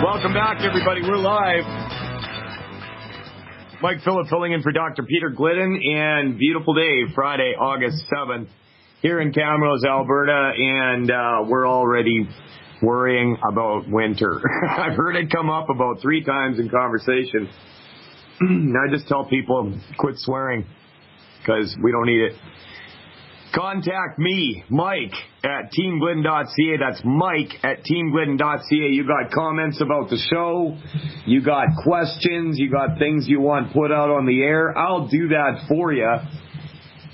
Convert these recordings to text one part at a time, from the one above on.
Welcome back, everybody. We're live. Mike Phillip filling in for Dr. Peter Glidden, and beautiful day, Friday, August 7th, here in Camrose, Alberta, and we're already worrying about winter. I've heard it come up about 3 times in conversation. I just tell people, quit swearing, because we don't need it. Contact me, Mike, at teamglidden.ca. That's Mike at teamglidden.ca. You got comments about the show. You got questions. You got things you want put out on the air. I'll do that for you.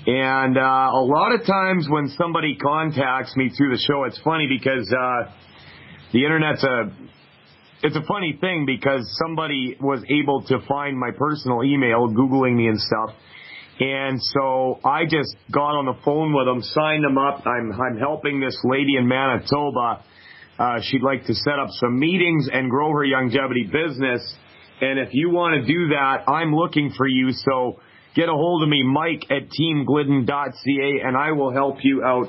And a lot of times when somebody contacts me through the show, it's funny because the internet's it's a funny thing because somebody was able to find my personal email, Googling me and stuff. And so I just got on the phone with them, signed them up. I'm helping this lady in Manitoba. She'd like to set up some meetings and grow her longevity business. And if you want to do that, I'm looking for you. So get a hold of me, Mike at teamglidden.ca, and I will help you out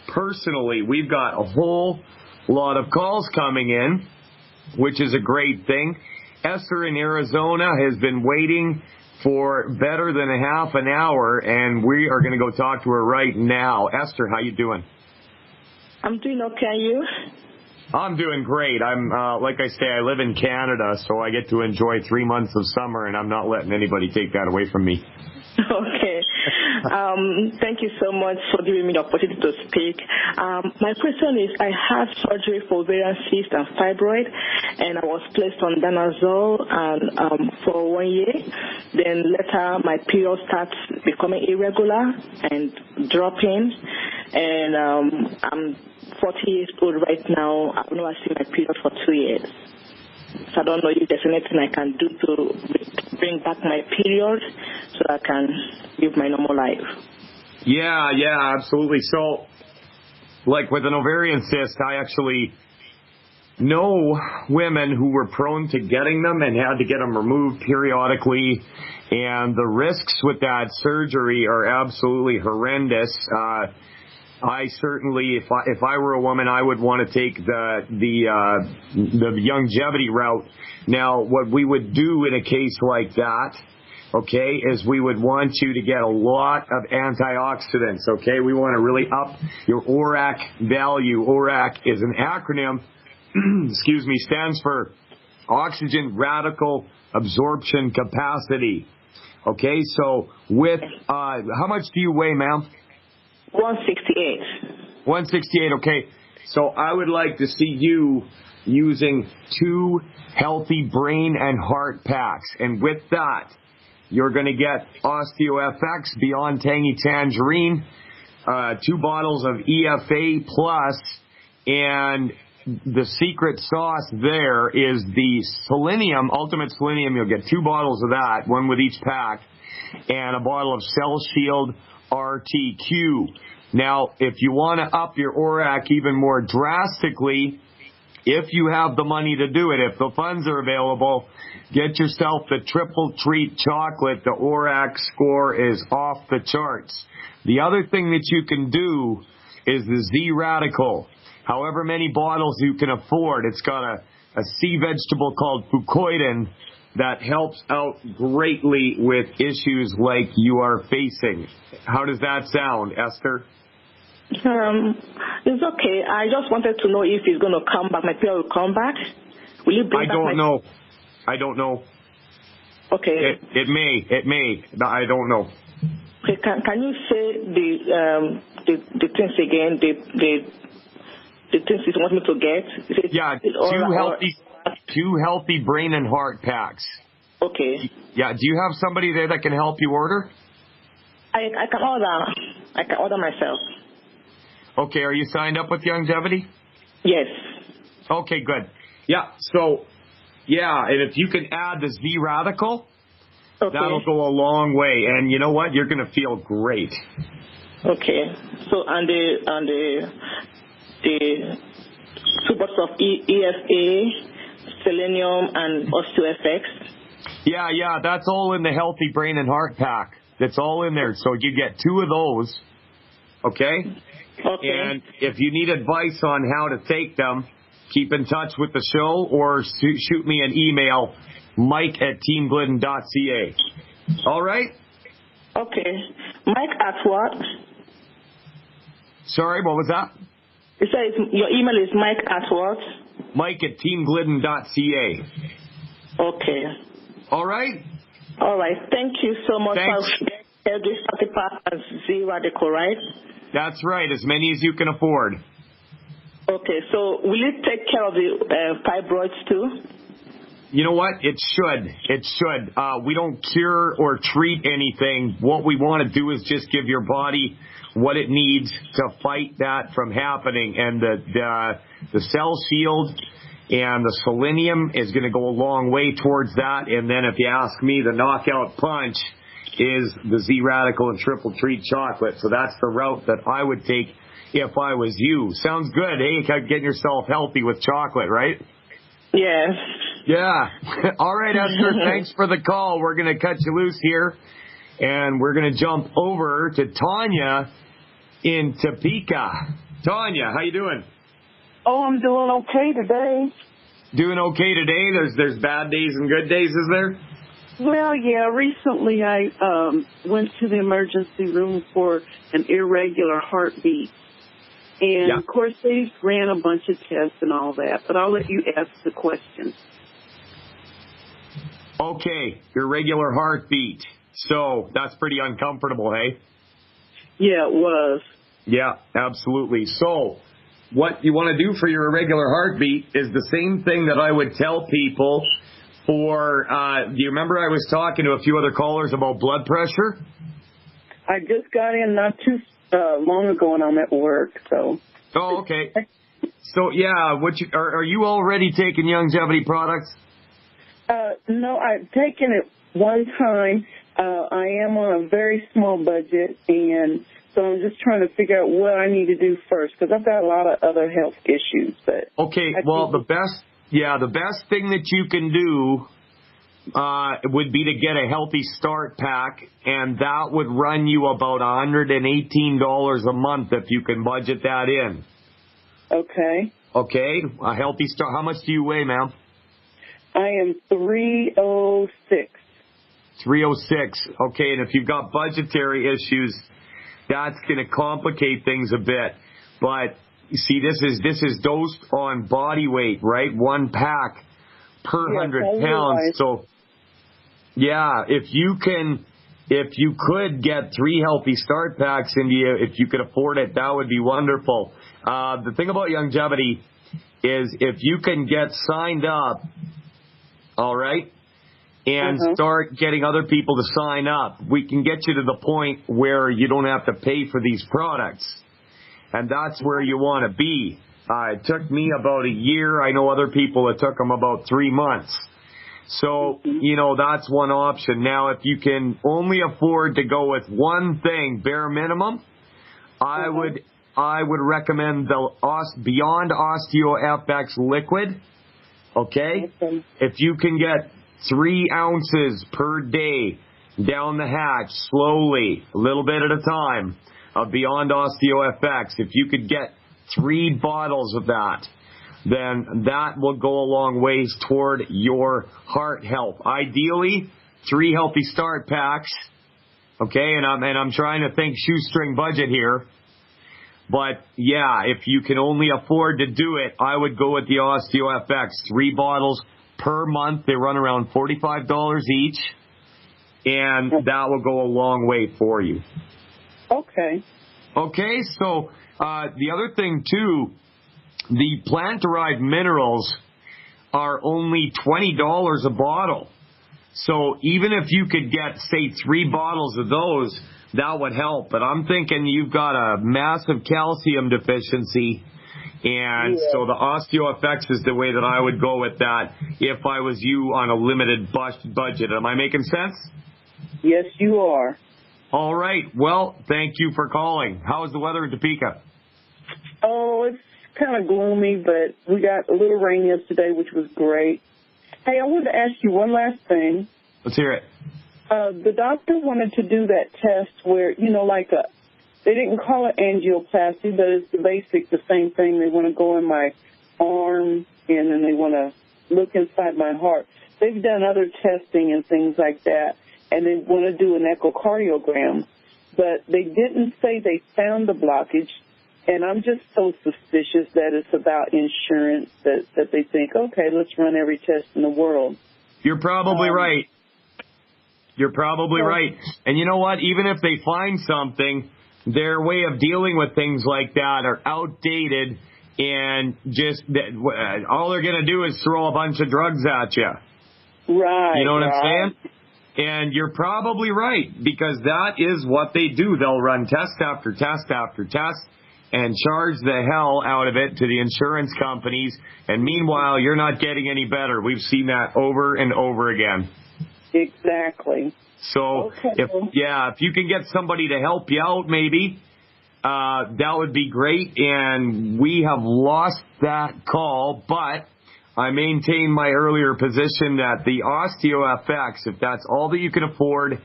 personally. We've got a whole lot of calls coming in, which is a great thing. Esther in Arizona has been waiting for better than a half an hour, and we are going to go talk to her right now. Esther, how you doing? I'm doing okay. You? I'm doing great. I'm like I say, I live in Canada, so I get to enjoy 3 months of summer, and I'm not letting anybody take that away from me. Okay. Thank you so much for giving me the opportunity to speak. My question is, I had surgery for ovarian cyst and fibroid, and I was placed on danazole and for 1 year. Then later, my period starts becoming irregular and dropping, and I'm 40 years old right now. I've never seen my period for 2 years. So I don't know if there's anything I can do to bring back my period so I can live my normal life. Yeah, absolutely. So, like with an ovarian cyst, I actually know women who were prone to getting them and had to get them removed periodically, and the risks with that surgery are absolutely horrendous. I certainly, if I were a woman, I would want to take the longevity route. Now, what we would do in a case like that, okay, is we would want you to get a lot of antioxidants, okay? We want to really up your ORAC value. ORAC is an acronym, stands for Oxygen Radical Absorption Capacity. Okay, so with, how much do you weigh, ma'am? 168. 168, okay. So I would like to see you using 2 healthy brain and heart packs. And with that, you're going to get OsteoFX Beyond Tangy Tangerine, 2 bottles of EFA Plus, and the secret sauce there is the selenium, Ultimate Selenium. You'll get 2 bottles of that, 1 with each pack, and a bottle of Cell Shield RTQ. Now, if you want to up your ORAC even more drastically, if you have the money to do it, if the funds are available, get yourself the Triple Treat chocolate. The ORAC score is off the charts. The other thing that you can do is the Z Radical. However many bottles you can afford, it's got a sea vegetable called fucoidan that helps out greatly with issues like you are facing. How does that sound, Esther? It's okay. I just wanted to know if it's going to come back. My period will come back. Will you bring back know. I don't know. Okay. It may. I don't know. Okay. Can you say the things again? The things you want me to get? Yeah, 2 healthy brain and heart packs. Okay. Yeah, do you have somebody there that can help you order? I can order. I can order myself. Okay, are you signed up with Longevity? Yes. Okay, good. Yeah, so, and if you can add the Z Radical, that'll go a long way. And you know what? You're going to feel great. Okay. So, and the 2 bottles of EFA, selenium, and OsteoFX? Yeah, that's all in the Healthy Brain and Heart Pack. That's all in there. So you get 2 of those, okay? Okay. And if you need advice on how to take them, keep in touch with the show or shoot me an email, mike@teamglidden.ca. All right? Okay. Mike at what? Sorry, what was that? You said your email is Mike at what? mike@teamglidden.ca. Okay. All right? All right. Thank you so much. Thanks. For this 30 and Z radical, right? That's right, as many as you can afford. Okay, so will it take care of the fibroids too? You know what? It should. It should. We don't cure or treat anything. What we want to do is just give your body what it needs to fight that from happening. And the cell shield and the selenium is going to go a long way towards that. And then if you ask me, the knockout punch is the Z Radical and Triple Treat chocolate. So that's the route that I would take if I was you. Sounds good. Hey, getting yourself healthy with chocolate, right? Yes. Yeah. All right, Esther, thanks for the call. We're going to cut you loose here, and we're going to jump over to Tanya in Topeka. Tanya, how you doing? Oh, I'm doing okay today. Doing okay today? There's bad days and good days, is there? Well, yeah, recently I went to the emergency room for an irregular heartbeat. And, Of course, they ran a bunch of tests and all that, but I'll let you ask the question. Okay, irregular heartbeat. So that's pretty uncomfortable, hey? Yeah, it was. Yeah, absolutely. So what you want to do for your irregular heartbeat is the same thing that I would tell people for, do you remember I was talking to a few other callers about blood pressure? I just got in not too long ago and I'm at work, so. Oh, okay. So, yeah, are you already taking longevity products? No, I've taken it one time. I am on a very small budget, and so I'm just trying to figure out what I need to do first, because I've got a lot of other health issues. But okay, well, the best thing that you can do would be to get a Healthy Start pack, and that would run you about $118 a month if you can budget that in. Okay. Okay, a Healthy Start. How much do you weigh, ma'am? I am 306. 306. Okay, and if you've got budgetary issues, that's going to complicate things a bit. But you see, this is dosed on body weight, right? One pack per 100 pounds. So, yeah, if you could get 3 Healthy Start packs into you, if you could afford it, that would be wonderful. The thing about longevity is if you can get signed up, all right, and start getting other people to sign up, we can get you to the point where you don't have to pay for these products. And that's where you want to be. It took me about a year. I know other people, it took them about 3 months. So, that's one option. Now, if you can only afford to go with one thing, bare minimum, I would recommend the Beyond Osteo FX liquid. Okay? If you can get 3 ounces per day down the hatch, slowly, a little bit at a time, of Beyond Osteo FX, if you could get 3 bottles of that, then that will go a long ways toward your heart health. Ideally, 3 Healthy Start packs. Okay, and I'm trying to think shoestring budget here. But yeah, if you can only afford to do it, I would go with the Osteo FX. 3 bottles per month. They run around $45 each, and that will go a long way for you. Okay. Okay, so the other thing too, the plant-derived minerals are only $20 a bottle. So even if you could get, say, 3 bottles of those, that would help. But I'm thinking you've got a massive calcium deficiency, and so the Osteo FX is the way that I would go with that if I was you on a limited budget. Am I making sense? Yes, you are. All right. Well, thank you for calling. How is the weather in Topeka? Oh, it's kind of gloomy, but we got a little rain yesterday, which was great. Hey, I wanted to ask you one last thing. Let's hear it. The doctor wanted to do that test where, they didn't call it angioplasty, but it's the same thing. They want to go in my arm, and then they want to look inside my heart. They've done other testing and things like that, and they want to do an echocardiogram. But they didn't say they found the blockage, and I'm just so suspicious that it's about insurance that they think, okay, let's run every test in the world. You're probably right. You're probably right. And you know what? Even if they find something, their way of dealing with things like that are outdated, and just all they're going to do is throw a bunch of drugs at you. Right. You know what I'm saying? And you're probably right, because that is what they do. They'll run test after test after test and charge the hell out of it to the insurance companies. And meanwhile, you're not getting any better. We've seen that over and over again. Exactly. So, if you can get somebody to help you out, maybe, that would be great. And we have lost that call, but I maintain my earlier position that the OsteoFX, if that's all that you can afford,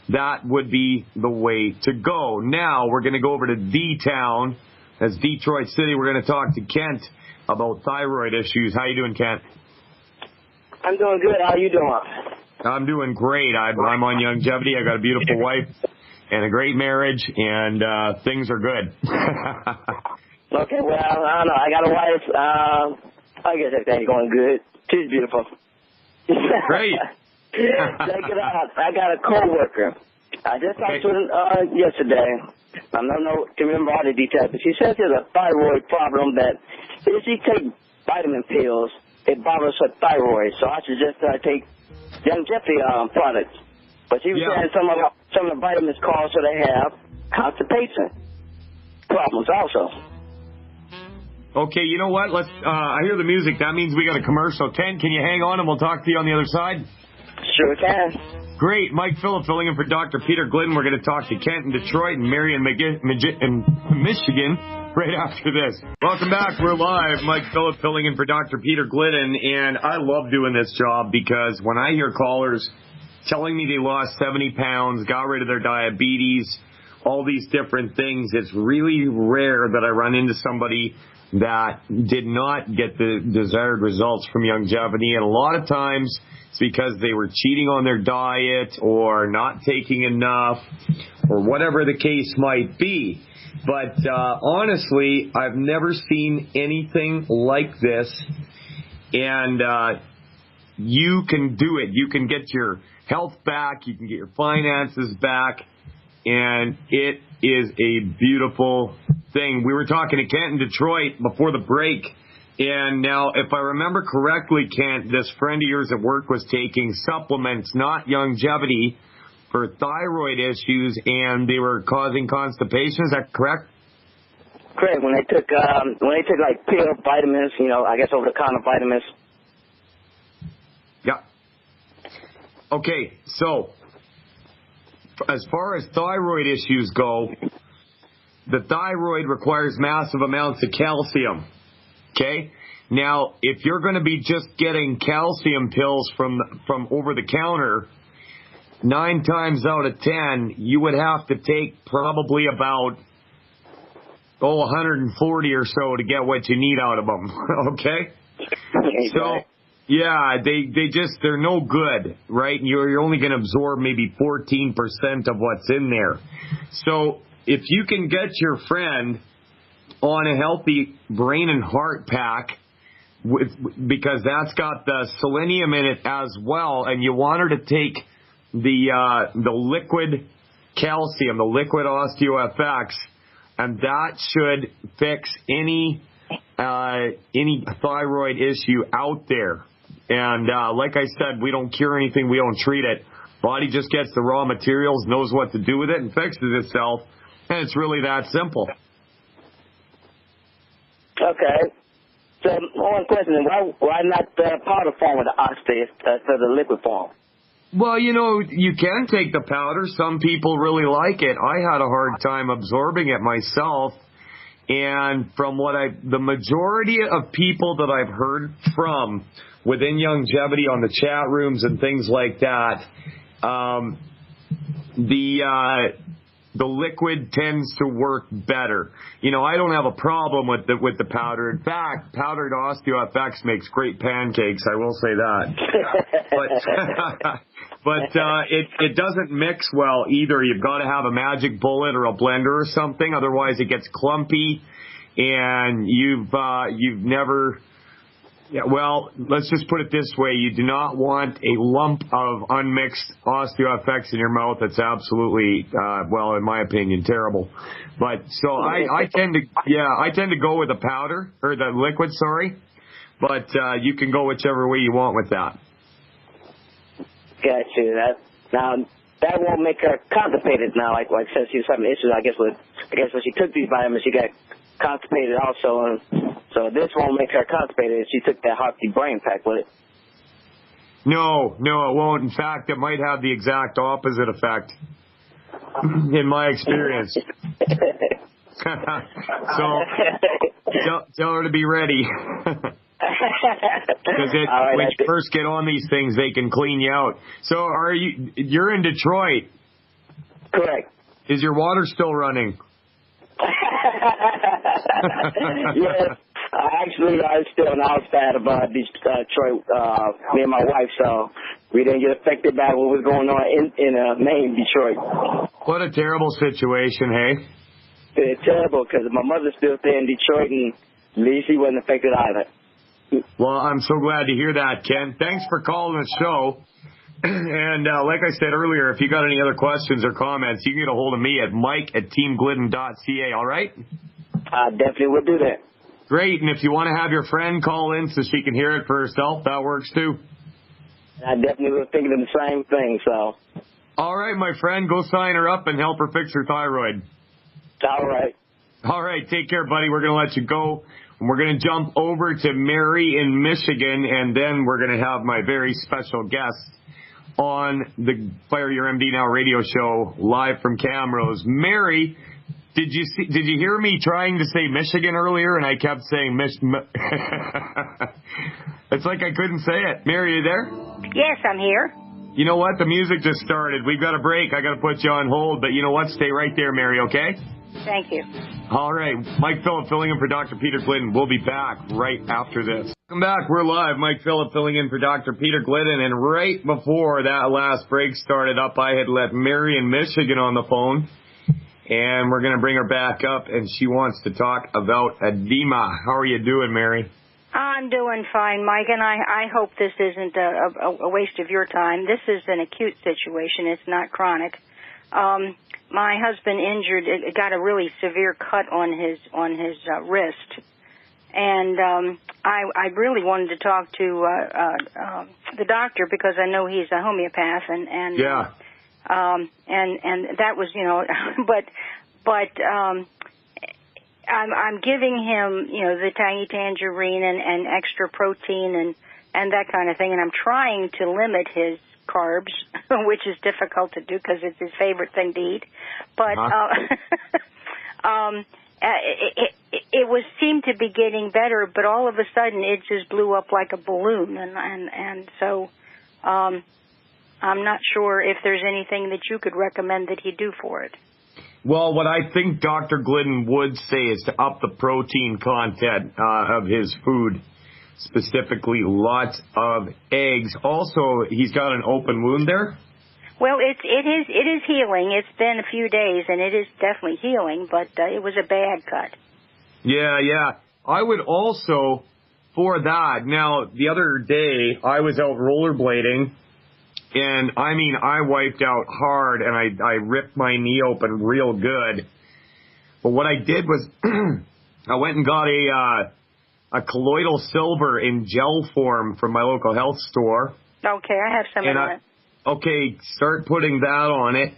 that would be the way to go. Now, we're going to go over to D-Town. That's Detroit City. We're going to talk to Kent about thyroid issues. How you doing, Kent? I'm doing good. How you doing? I'm doing great. I'm on longevity. I got a beautiful wife and a great marriage, and things are good. Okay, well, I don't know. I got a wife. I guess everything's going good. She's beautiful. Great. Check it out. I got a coworker. I just talked to her yesterday. I don't know to remember all the details, but she says there's a thyroid problem that if she take vitamin pills, it bothers her thyroid. So I should just take longevity products. But she was saying some of the vitamins cause her to have constipation problems also. Okay, you know what? I hear the music. That means we got a commercial. Ken, can you hang on and we'll talk to you on the other side? Sure can. Great. Mike Phillip filling in for Dr. Peter Glidden. We're going to talk to Kent in Detroit and Marion in Michigan right after this. Welcome back. We're live. Mike Phillip filling in for Dr. Peter Glidden. And I love doing this job because when I hear callers telling me they lost 70 pounds, got rid of their diabetes, all these different things, it's really rare that I run into somebody that did not get the desired results from longevity. And a lot of times it's because they were cheating on their diet or not taking enough or whatever the case might be. But honestly, I've never seen anything like this. And you can do it. You can get your health back. You can get your finances back. And it is a beautiful thing. We were talking to Kent in Detroit before the break. And now, if I remember correctly, Kent, this friend of yours at work was taking supplements, not longevity, for thyroid issues, and they were causing constipation. Is that correct? Correct. When they took like pill vitamins, I guess over-the-counter vitamins. Yeah. Okay, so as far as thyroid issues go, the thyroid requires massive amounts of calcium. Okay? Now, if you're going to be just getting calcium pills from over the counter, 9 times out of 10, you would have to take probably about 140 or so to get what you need out of them. Okay? So, yeah, they're no good, right? You're only going to absorb maybe 14% of what's in there. So, if you can get your friend on a healthy brain and heart pack, because that's got the selenium in it as well, and you want her to take the liquid calcium, the liquid OsteoFX, and that should fix any thyroid issue out there. And like I said, we don't cure anything, we don't treat it. Body just gets the raw materials, knows what to do with it, and fixes itself. And it's really that simple. Okay. So one question: why not the powder form of the oxy for the liquid form? Well, you can take the powder. Some people really like it. I had a hard time absorbing it myself. And from the majority of people that I've heard from within longevity on the chat the liquid tends to work better. You know, I don't have a problem with the powder. In fact, powdered OsteoFX makes great pancakes. I will say that. But it doesn't mix well either. You've got to have a magic bullet or a blender or something. Otherwise, it gets clumpy, and you've never. Yeah, well, let's just put it this way. You do not want a lump of unmixed OsteoFX in your mouth. That's absolutely, well, in my opinion, terrible. But so I tend to go with the powder or the liquid, sorry. But you can go whichever way you want with that. Gotcha. That won't make her constipated now. Like since she was having issues, I guess when she took these vitamins, she got constipated also, and so this won't make her constipated if she took that Heartbeat Brain Pack with it. No, it won't. In fact, it might have the exact opposite effect, in my experience. So tell her to be ready. Because when you first get on these things, they can clean you out. So you're in Detroit? Correct. Is your water still running? Yes. Actually, I was still outside of Detroit, me and my wife, so we didn't get affected by what was going on in Maine, Detroit. What a terrible situation, hey? It's terrible because my mother's still there in Detroit, and at least she wasn't affected either. Well, I'm so glad to hear that, Ken. Thanks for calling the show. And like I said earlier, if you got any other questions or comments, you can get a hold of me at mike@teamglidden.ca, all right? I definitely would do that. Great, and if you want to have your friend call in so she can hear it for herself, that works too. I definitely was thinking of the same thing, so. All right, my friend, go sign her up and help her fix her thyroid. All right. All right, take care, buddy. We're going to let you go. And we're going to jump over to Mary in Michigan, and then we're going to have my very special guest on the Fire Your MD Now radio show live from Camrose. Mary, did you hear me trying to say Michigan earlier, and I kept saying It's like I couldn't say it. Mary, are you there? Yes, I'm here. You know what? The music just started. We've got a break. I got to put you on hold, but you know what? Stay right there, Mary, okay? Thank you. All right. Mike Phillip filling in for Dr. Peter Glidden. We'll be back right after this. Welcome back. We're live. Mike Phillip filling in for Dr. Peter Glidden. And right before that last break started up, I had let Mary in Michigan on the phone. And we're going to bring her back up, and she wants to talk about edema. How are you doing, Mary? I'm doing fine, Mike, and I hope this isn't a waste of your time. This is an acute situation. It's not chronic. My husband got a really severe cut on his wrist, and I really wanted to talk to the doctor because I know he's a homeopath, and yeah. And that was, but I'm giving him, the tangerine and extra protein and that kind of thing, and I'm trying to limit his carbs, which is difficult to do because it's his favorite thing to eat. But it seemed to be getting better, but all of a sudden it just blew up like a balloon, and so I'm not sure if there's anything that you could recommend that he do for it. Well, what I think Dr. Glidden would say is to up the protein content of his food, specifically lots of eggs. Also, he's got an open wound there. Well, it is healing. It's been a few days, and it is definitely healing, but it was a bad cut. Yeah. I would also, for that, now, the other day, I was out rollerblading, and, I wiped out hard, and I ripped my knee open real good. But what I did was I went and got a colloidal silver in gel form from my local health store. Okay, I have some of that. Okay, start putting that on it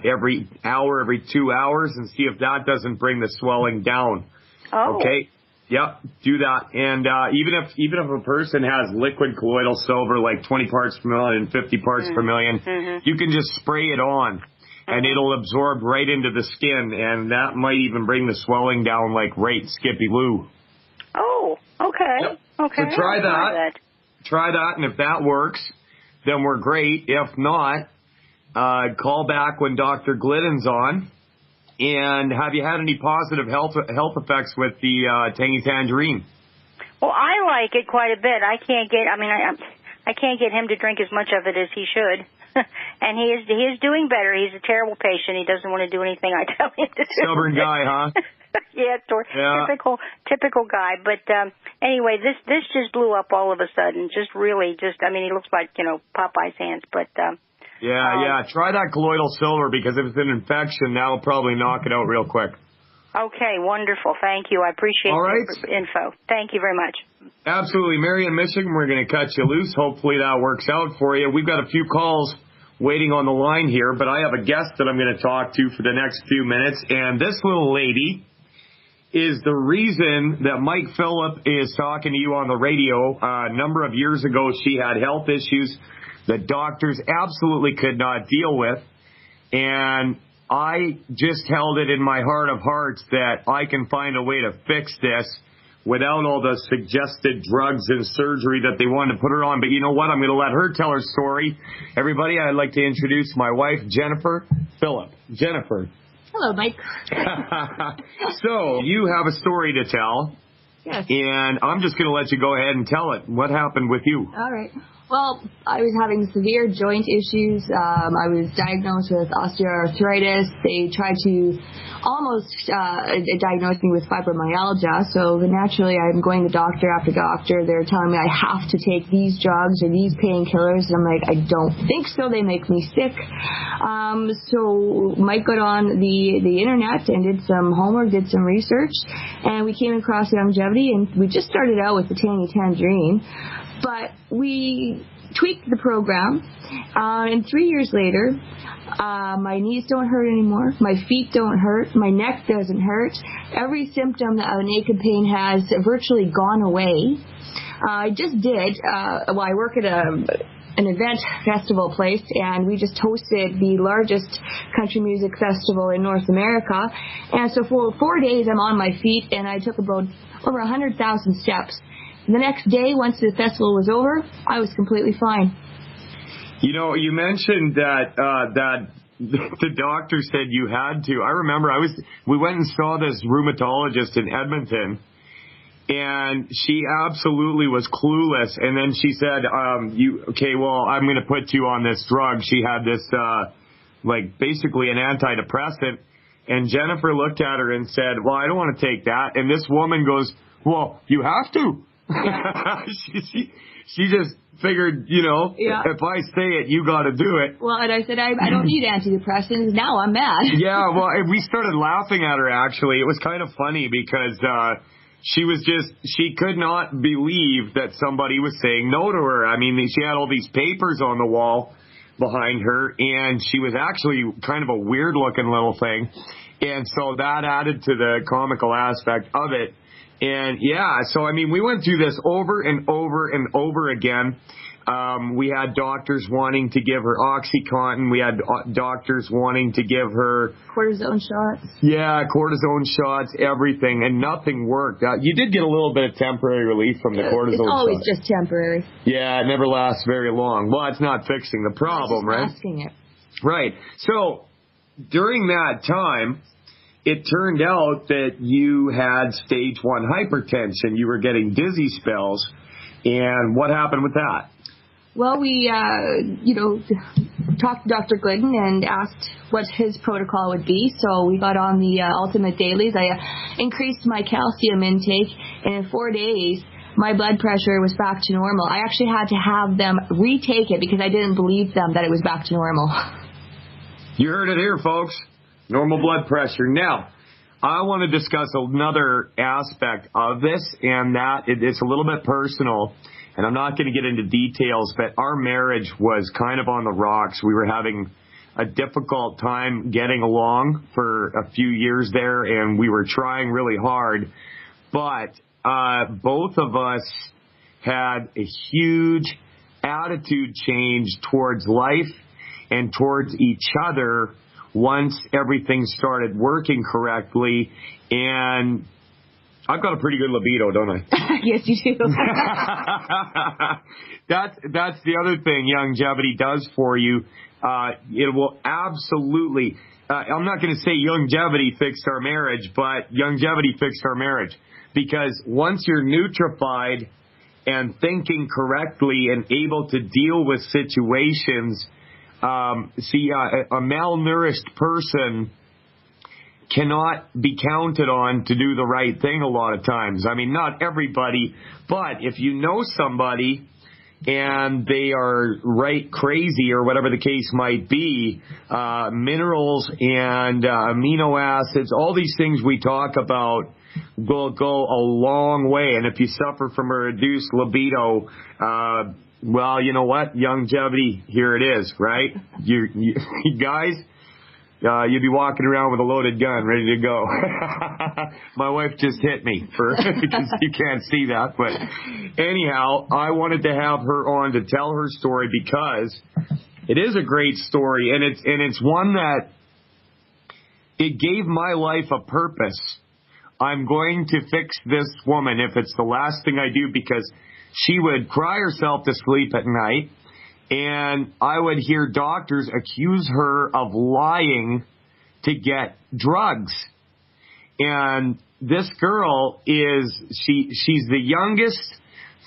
every hour, every 2 hours, and see if that doesn't bring the swelling down. Oh. Okay. Yep, do that. And even if a person has liquid colloidal silver, like 20 parts per million, 50 parts per million, you can just spray it on, and it'll absorb right into the skin, and that might even bring the swelling down like right Skippy Lou. Oh, okay. Yep. Okay. So try that. Try that, and if that works, then we're great. If not, call back when Dr. Glidden's on, And have you had any positive health effects with the tangy tangerine? Well, I like it quite a bit. I can't get him to drink as much of it as he should. And he is doing better. He's a terrible patient. He doesn't want to do anything I tell him to do. Stubborn guy, huh? Yeah, typical guy. But anyway, this just blew up all of a sudden. He looks like, Popeye's hands. But yeah. Try that colloidal silver, because if it's an infection, that'll probably knock it out real quick. Okay, wonderful. Thank you. I appreciate the info. Thank you very much. Absolutely. Mary in Michigan, we're going to cut you loose. Hopefully that works out for you. We've got a few calls waiting on the line here, but I have a guest that I'm going to talk to for the next few minutes. And this little lady is the reason that Mike Phillip is talking to you on the radio. A number of years ago, she had health issues that doctors absolutely could not deal with. And I just held it in my heart of hearts that I can find a way to fix this without all the suggested drugs and surgery that they wanted to put her on. But you know what? I'm going to let her tell her story. Everybody, I'd like to introduce my wife, Jennifer Phillip. Jennifer. Hello, Mike. So, you have a story to tell. Yes. And I'm just going to let you go ahead and tell it. What happened with you? All right. Well, I was having severe joint issues. I was diagnosed with osteoarthritis. They tried to almost diagnose me with fibromyalgia. So naturally, I'm going to doctor after doctor. They're telling me I have to take these drugs or these painkillers. And I'm like, I don't think so. They make me sick. So Mike got on the internet and did some homework, did some research, and we came across longevity. And we just started out with the tangy tangerine. But we tweaked the program, and 3 years later, my knees don't hurt anymore, my feet don't hurt, my neck doesn't hurt. Every symptom that an ache and pain has virtually gone away. I just did, I work at an event festival place, and we just hosted the largest country music festival in North America. And so for 4 days, I'm on my feet, and I took about over 100,000 steps. The next day, once the festival was over, I was completely fine. You know, you mentioned that the doctor said you had to. I remember we went and saw this rheumatologist in Edmonton, and she absolutely was clueless. And then she said, I'm going to put you on this drug. She had this, basically an antidepressant. And Jennifer looked at her and said, well, I don't want to take that. And this woman goes, well, you have to. she just figured, if I say it, you got to do it. Well, and I said, I don't need antidepressants. Now I'm mad. Yeah, well, we started laughing at her, actually. It was kind of funny because she could not believe that somebody was saying no to her. I mean, she had all these papers on the wall behind her, and she was actually kind of a weird-looking little thing. And so that added to the comical aspect of it. And yeah, so I mean, we went through this over and over and over again. We had doctors wanting to give her OxyContin. We had doctors wanting to give her cortisone shots. Yeah, cortisone shots, everything, and nothing worked. You did get a little bit of temporary relief from the cortisone shots. It's always just temporary. Yeah, it never lasts very long. Well, it's not fixing the problem, right? Masking it. Right. So during that time, it turned out that you had stage 1 hypertension. You were getting dizzy spells. And what happened with that? Well, we, talked to Dr. Glidden and asked what his protocol would be. So we got on the Ultimate Dailies. I increased my calcium intake, and in 4 days, my blood pressure was back to normal. I actually had to have them retake it because I didn't believe them that it was back to normal. You heard it here, folks. Normal blood pressure. Now, I want to discuss another aspect of this, and that it's a little bit personal, and I'm not going to get into details, but our marriage was kind of on the rocks. We were having a difficult time getting along for a few years there, and we were trying really hard, but both of us had a huge attitude change towards life and towards each other once everything started working correctly. And I've got a pretty good libido, don't I? Yes, you do. That's the other thing longevity does for you. It will absolutely, I'm not going to say longevity fixed our marriage, but longevity fixed our marriage. Because once you're nutrified and thinking correctly and able to deal with situations, a malnourished person cannot be counted on to do the right thing a lot of times. I mean, not everybody, but if you know somebody and they are right crazy or whatever the case might be, minerals and amino acids, all these things we talk about will go a long way. And if you suffer from a reduced libido, well, you know what? Longevity, here it is, right? You guys, you'd be walking around with a loaded gun ready to go. My wife just hit me because you can't see that. But anyhow, I wanted to have her on to tell her story because it is a great story, and it's one that it gave my life a purpose. I'm going to fix this woman if it's the last thing I do, because she would cry herself to sleep at night. And I would hear doctors accuse her of lying to get drugs. And this girl she's the youngest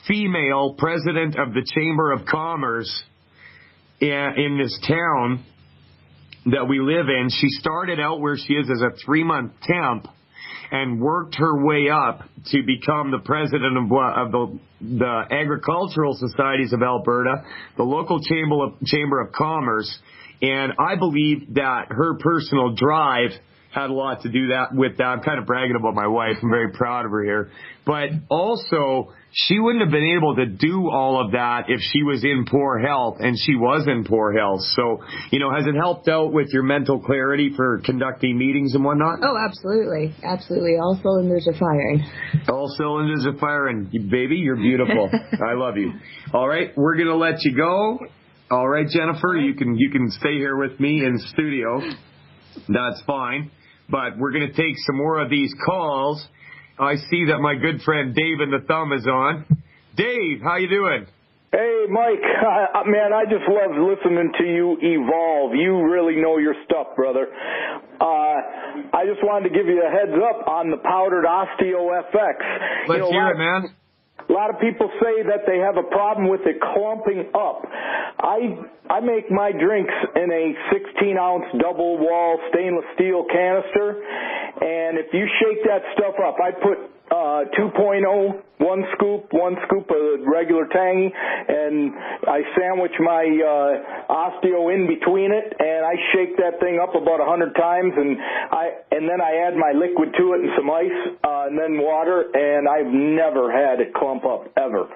female president of the Chamber of Commerce in this town that we live in. She started out where she is as a 3-month temp and worked her way up to become the president of the Agricultural Societies of Alberta, the local Chamber of Commerce. And I believe that her personal drive had a lot to do with that. I'm kind of bragging about my wife. I'm very proud of her here. But also, she wouldn't have been able to do all of that if she was in poor health, and she was in poor health. So, has it helped out with your mental clarity for conducting meetings and whatnot? Oh, absolutely. Absolutely. All cylinders are firing. All cylinders are firing. Baby, you're beautiful. I love you. All right, we're going to let you go. All right, Jennifer, you can stay here with me in studio. That's fine. But we're going to take some more of these calls. I see that my good friend Dave and the Thumb is on. Dave, how you doing? Hey, Mike. Man, I just love listening to you evolve. You really know your stuff, brother. I just wanted to give you a heads up on the powdered OsteoFX. Let's hear it, man. A lot of people say that they have a problem with it clumping up. I make my drinks in a 16-ounce double-wall stainless steel canister, and if you shake that stuff up, I put 2.0, one scoop of regular Tangy, and I sandwich my Osteo in between it, and I shake that thing up about 100 times, and then I add my liquid to it and some ice, and then water, and I've never had it clump up, ever.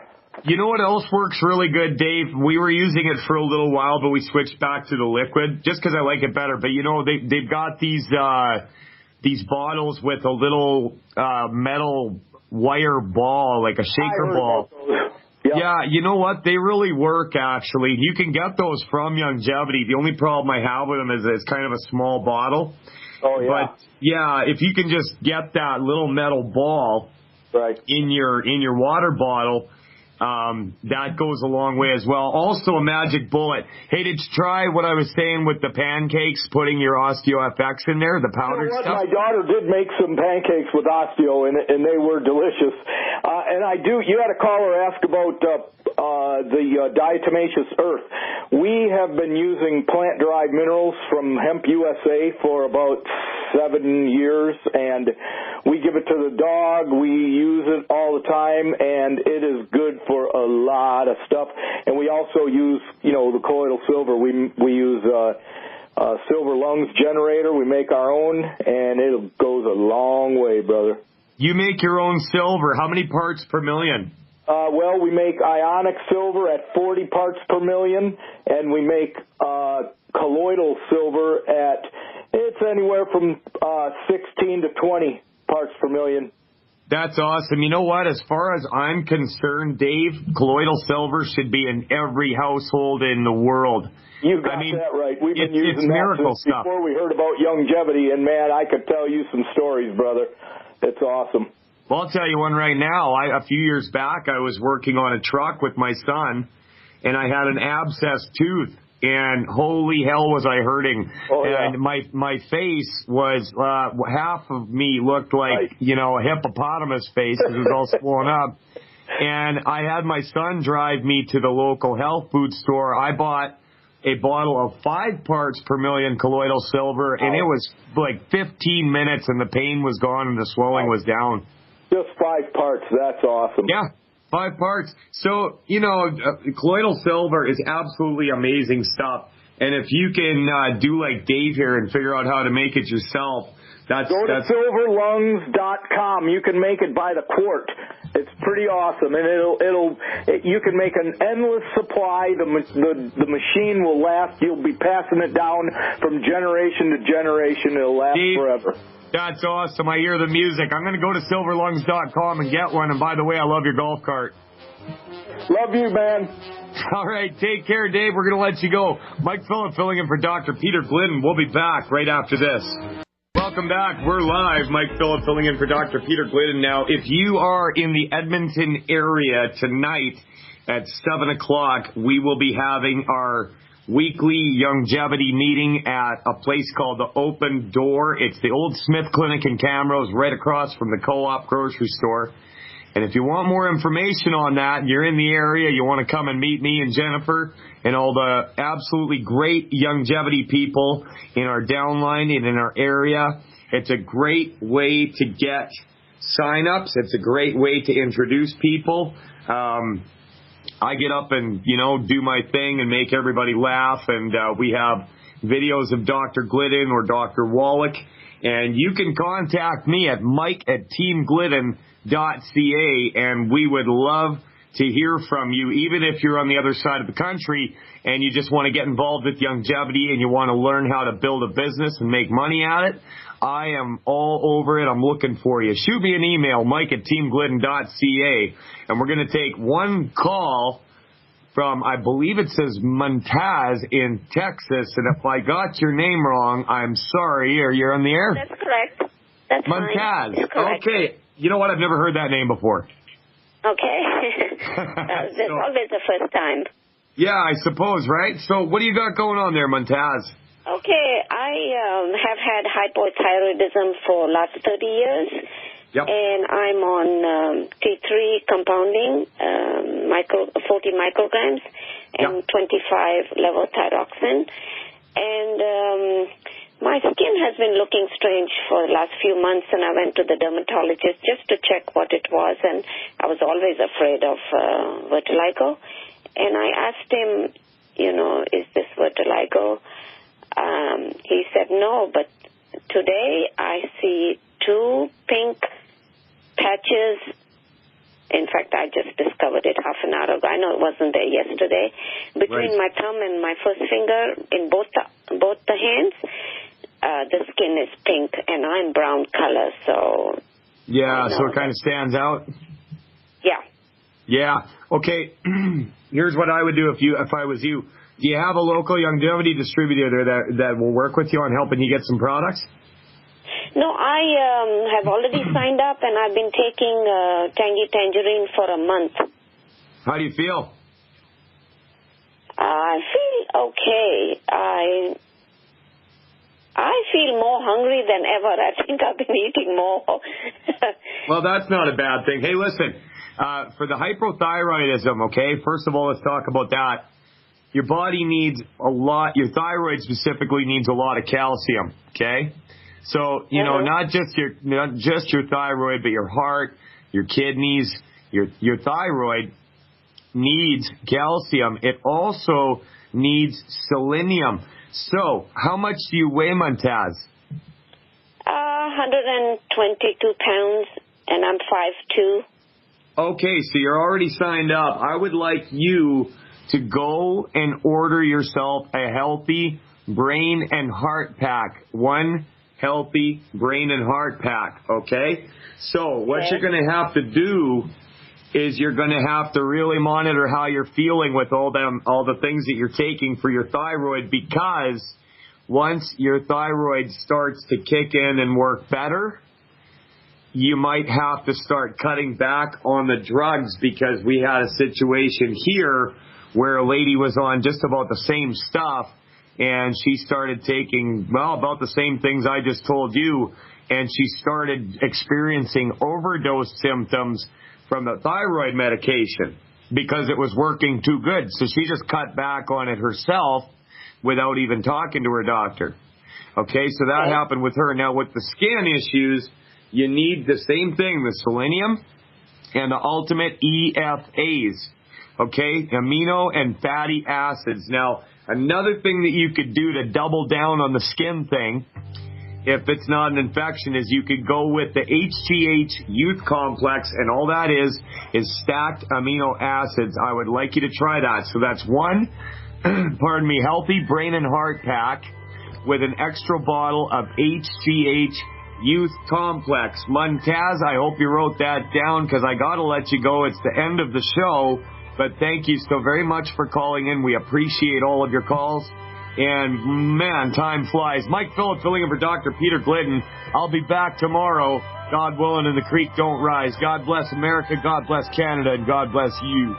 You know what else works really good, Dave? We were using it for a little while, but we switched back to the liquid just because I like it better. But, they've got these bottles with a little metal wire ball, like a shaker ball. Yep. Yeah, you know what? They really work, actually. You can get those from Longevity. The only problem I have with them is it's kind of a small bottle. Oh, yeah. But, yeah, if you can just get that little metal ball in your water bottle, that goes a long way as well. Also a magic bullet. Hey, did you try what I was saying with the pancakes, putting your OsteoFX in there, the powdered stuff? My daughter did make some pancakes with Osteo in it, and they were delicious. And you had a caller ask about the diatomaceous earth. We have been using plant-derived minerals from Hemp USA for about 7 years, and we give it to the dog. We use it all the time, and it is good for a lot of stuff. And we also use, the colloidal silver. We use silver lungs generator. We make our own, and it goes a long way, brother. You make your own silver. How many parts per million? Well, we make ionic silver at 40 parts per million, and we make colloidal silver it's anywhere from 16 to 20 parts per million. That's awesome. You know what? As far as I'm concerned, Dave, colloidal silver should be in every household in the world. You got that right. We've been using that since before we heard about longevity, and man, I could tell you some stories, brother. It's awesome. Well, I'll tell you one right now. A few years back, I was working on a truck with my son, and I had an abscessed tooth. and holy hell was I hurting. Oh, yeah. And my face was, half of me looked like, a hippopotamus face because it was all swollen up. And I had my son drive me to the local health food store. I bought a bottle of 5 parts per million colloidal silver, and it was like 15 minutes, and the pain was gone and the swelling was down. Just 5 parts. That's awesome. Yeah, 5 parts. So, colloidal silver is absolutely amazing stuff. And if you can do like Dave here and figure out how to make it yourself, Go to silverlungs.com. You can make it by the quart. It's pretty awesome, and you can make an endless supply. The machine will last. You'll be passing it down from generation to generation. It'll last forever. That's awesome. I hear the music. I'm going to go to silverlungs.com and get one. And by the way, I love your golf cart. Love you, man. All right, take care, Dave. We're going to let you go. Mike Phillip filling in for Dr. Peter Glidden. We'll be back right after this. Welcome back. We're live. Mike Phillip filling in for Dr. Peter Glidden. Now, if you are in the Edmonton area tonight at 7 o'clock, we will be having our weekly longevity meeting at a place called the Open Door. It's the old Smith Clinic in Camrose, right across from the Co-op grocery store. And if you want more information on that, you're in the area, you want to come and meet me and Jennifer and all the absolutely great longevity people in our downline and in our area, it's a great way to get sign-ups. It's a great way to introduce people. I get up and, do my thing and make everybody laugh. And we have videos of Dr. Glidden or Dr. Wallach. And you can contact me at mike@teamglidden.ca, and we would love to hear from you, even if you're on the other side of the country and you just want to get involved with longevity and you want to learn how to build a business and make money at it. I am all over it. I'm looking for you. Shoot me an email, mike@teamglidden.ca, and we're going to take one call from, I believe it says Montaz in Texas, and if I got your name wrong, I'm sorry. Are you on the air? That's correct. That's Montaz. That's correct. Okay. You know what? I've never heard that name before. Okay. That's always the first time. Yeah, I suppose, right? So what do you got going on there, Montaz? Okay, I have had hypothyroidism for last 30 years. Yep. And I'm on T3 compounding, 40 micrograms, and 25 levothyroxine. And my skin has been looking strange for the last few months, and I went to the dermatologist just to check what it was, and I was always afraid of vitiligo. And I asked him, is this vitiligo? He said no, but today I see 2 pink patches. In fact, I just discovered it half an hour ago. I know it wasn't there yesterday. Between my thumb and my first finger, in both the hands, the skin is pink, and I'm brown color. So yeah, so it kind of stands out. Yeah. Yeah. Okay. Here's what I would do if I was you. Do you have a local longevity distributor there that will work with you on helping you get some products? No, I have already signed up, and I've been taking Tangy Tangerine for a month. How do you feel? I feel okay. I feel more hungry than ever. I think I've been eating more. Well, that's not a bad thing. Hey, listen, for the hypothyroidism, okay, first of all, let's talk about that. Your body needs a lot, your thyroid specifically needs a lot of calcium, okay? So, not just your thyroid, but your heart, your kidneys, your thyroid needs calcium. It also needs selenium. So, how much do you weigh, Montaz? 122 pounds, and I'm 5'2". Okay, so you're already signed up. I would like you to go and order yourself a healthy brain and heart pack. One healthy brain and heart pack, okay? So what you're going to have to do is you're going to have to really monitor how you're feeling with all the things that you're taking for your thyroid, because once your thyroid starts to kick in and work better, you might have to start cutting back on the drugs, because we had a situation here where a lady was on just about the same stuff, and she started taking, well, about the same things I just told you, and she started experiencing overdose symptoms from the thyroid medication because it was working too good. So she just cut back on it herself without even talking to her doctor. Okay, so that happened with her. Now, with the skin issues, you need the same thing, the selenium and the ultimate EFAs, okay, amino and fatty acids. Now, another thing that you could do to double down on the skin thing, if it's not an infection, is you could go with the HGH Youth Complex, and all that is stacked amino acids. I would like you to try that. So that's one, healthy brain and heart pack with an extra bottle of HGH Youth Complex. Montaz, I hope you wrote that down because I got to let you go. It's the end of the show, but thank you so very much for calling in. We appreciate all of your calls. And, man, time flies. Mike Phillip filling in for Dr. Peter Glidden. I'll be back tomorrow, God willing, and the creek don't rise. God bless America, God bless Canada, and God bless you.